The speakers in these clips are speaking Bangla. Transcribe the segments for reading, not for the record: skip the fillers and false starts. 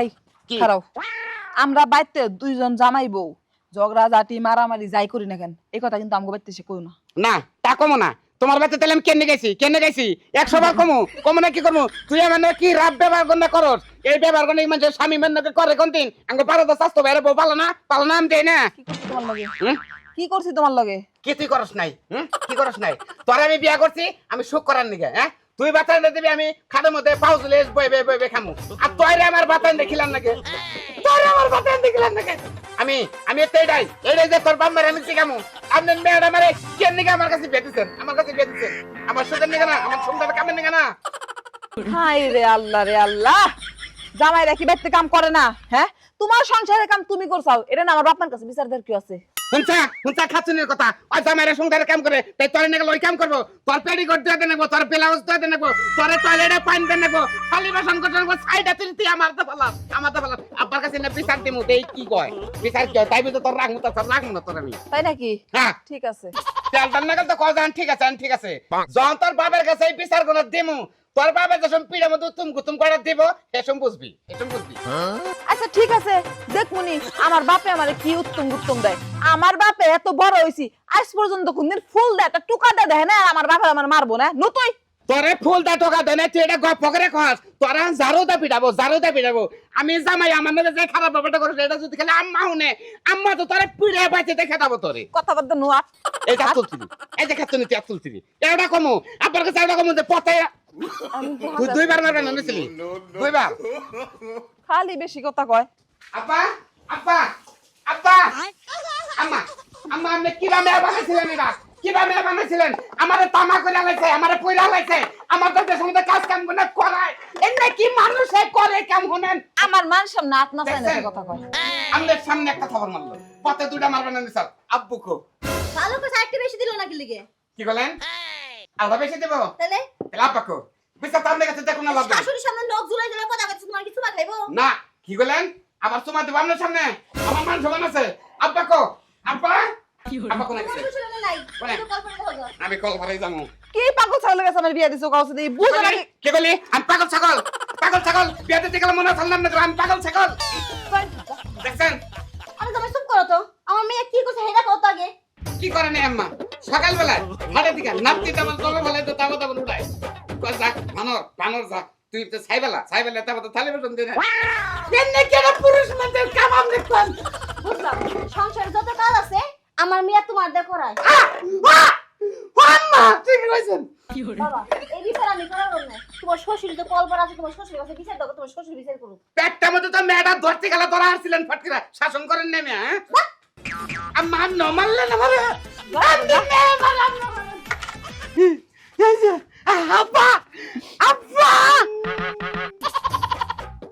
এই খারাও, আমরা বাইতে দুইজন জামাই বউ ঝগড়া জাটি মারামারি যাই করি না কেন, এই কথা কিন্তু আমগো বাইতে সে কইও না। না তা কমো না, তোমার বাড়িতে তাহলে আমি কেনে গেছি 100 বার কমো না কি করবো? তুই মানে কি রাত ব্যবহার করনা করস? এই ব্যবহার করলে মানুষের স্বামী মানে করে কোন দিন আঙ্গো পারো তো স্বাস্থ্য বাইরে বউ পালো না আমি দেই না। কি করছি তোমার লগে? কি তুই করস নাই? কি করস নাই? তোরে আমি বিয়া করছি আমি সুখ করার নিগে, হ্যাঁ? তুই বাতাই দিবি, আমি খাটের মধ্যে পাউজলে বই খামু। আর তোরে আমার বাতাই দেখিলাম নাকি? তোরে আমার বাতাই দেখিলাম নাকি? আমি এটাই যে তোর বাম্মারে আমি শিখামু। আপনার মেয়েরা আমারে কেন নিগে আমার কাছে বেঁধেছেন, আমার সুখের নিগে না, আমার সংসারের কামের নিগে না। হাই রে আল্লাহ, জামাইরা কি বাইতে কাম করে না? হ্যাঁ, তোমার সংসারের কাম তুমি করছাও, এটা না আমার বাপমার কাছে বিচার দেওয়ার কি আছে? হুনছা খাতুনের কথা, ওই জামাইরা সংসারের কাম করে, তাই তোর নাকি ওই কাম করবো? তোর পেডিকোট দিয়ে নেবো, তোর ব্লাউজ দিয়ে নেবো, তোর টয়লেটে পানি দিয়ে নেবো, খালি বাসন করতে নেবো, সাইডে তুই আমার তো ফেলাস। আব্বার কাছে না বিচার দিমু, এই কি কয় বিচার কি হয়? তাই বলে তোর রাখবো না তোর আমি। তাই নাকি? হ্যাঁ ঠিক আছে। তেলটার নাগাল তো কয় ঠিক আছে। যখন তোর বাবার কাছে এই বিচার গুলো দিমু, তোর বাবা যখন পিড়ের মধ্যে গুতুম করে দিব, এসম বুঝবি। আচ্ছা ঠিক আছে, দেখমুনি আমার বাপে আমারে কি উত্তম দেয়। আমার বাপে এত বড় হইছি, আজ পর্যন্ত কোনদিন ফুল দেয় একটা টুকা দেয় না, আমার বাপে আমার মারবো না নতুই। তোরে ফুল দা টোকা দেয় না, তুই এটা গপ্প করে কস। তোরা ঝাড়ু দা পিটাবো। আমি জামাই আমার নামে যে খারাপ ব্যাপারটা করছ, এটা যদি খালি আম্মা হুনে, আম্মা তো তোরে পিড়ে বাইতে দেখে দাও তোরে। কথা বলতে নুয়া এটা তুলছিলি, এই যে খাতুনি তুই তুলছিলি, এটা কমু আব্বার কাছে, এটা কমু যে পথে তুই দুইবার মারবেন নিছিলি, দুইবার। খালি বেশি কথা কয়। আব্বা আম্মা আপনি কিভাবে বানাইছিলেন? আমারে তামা করে লাইছে, আমারে পয়রা লাইছে, আমার তো দেশের মধ্যে কাজ কাম করে করায়। এনে কি মানুষে করে কাম হনেন? আমার মান সামনে হাত না চায় না কথা কয়। আমাদের সামনে একটা খবর মারলো, পথে দুইটা মারবেন না স্যার। আব্বু কো ভালো করে সাইডটা বেশি দিল নাকি লিগে? কি বলেন? আল্লাহ বেশি দেব তাহলে আব্বা কো বিচার তো আপনার কাছে দেখুন না লাভ নাই। শাশুড়ির সামনে নখ ঝুলাই ঝুলাই কথা কইছিস, তোমার কিছু খাইবো না। কি বলেন? আবার তোমার দেব আপনার সামনে? আমার মান সম্মান আছে। আব্বা কো আব্বা কোন আছে? নাই বলেন। তো কল্পনা করো। আমি কল ভরাই যাবো। কি পাগল ছাগলের কাছে আমার বিয়া দিছো কাউছে দেই বুঝো নাকি? কি বলি? আমি পাগল ছাগল বিয়া দিতে গেলে মনে হল না আমি পাগল ছাগল। দেখছেন আমি তুমি চুপ করো তো, আমার মেয়ে কি করছে হেডা কত আগে? কি করে না আম্মা? সকালবেলা হাটের দিকে নাপতি তেমন তবে বলে তো তাবো তাবো উড়ায়। কয় যাক বানর যাক, তুই তো ছাইবেলা তারপর তো থালি বেতন দিনে কেন কেন পুরুষ মানুষের কাম আমনে কোন? বুঝলাম, সংসারে যত কাজ আছে আমার মেয়ে তোমার দিয়ে করায়। আম্মা ঠিক কইছেন। বাবা এই বিচার আমি করাবো না, তোমার শ্বশুর তো কল করা আছে, তোমার শ্বশুর কাছে বিচার দাও, তোমার শ্বশুর বিচার করুক। পেটটা মধ্যে তো মেয়েটা ধরতে গেলে ধরা আসছিলেন ফটকিরা, শাসন করেন না মেয়ে। হ্যাঁ আম্মা নমাললে না মারে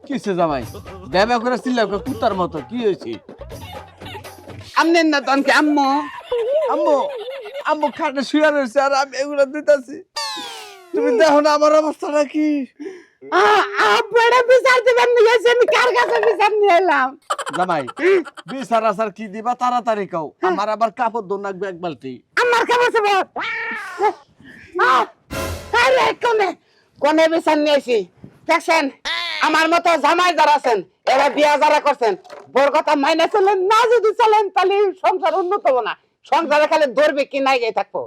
কিসে জামাই দেবা করে চিল্লা কুত্তার মতো কি হয়েছে? আমনেন না তনকে আম্মু আম্মু খাটে শুয়ে রয়েছে আর আমি এগুলো দিতেছি। তুমি দেখো না আমার অবস্থাটা কি? আপনারা বিচার দিবেন নিয়ে আমি কার কাছে বিচার নিয়ে এলাম? জামাই বিচার আসার কি দিবা তাড়াতাড়ি কও, আমার আবার কাপড় দোন লাগবে এক বালতি। আমার কাছে বল আরে কোনে বিচার নিয়েছি দেখছেন? আমার মতো জামাই যারা আছেন, এরা বিয়া যারা করছেন, বড় কথা মাইনে চলেন না, যদি চলেন তাহলে সংসার উন্নত হবে না। সংসারে খালি ধরবে কি নাই গিয়ে থাকবো।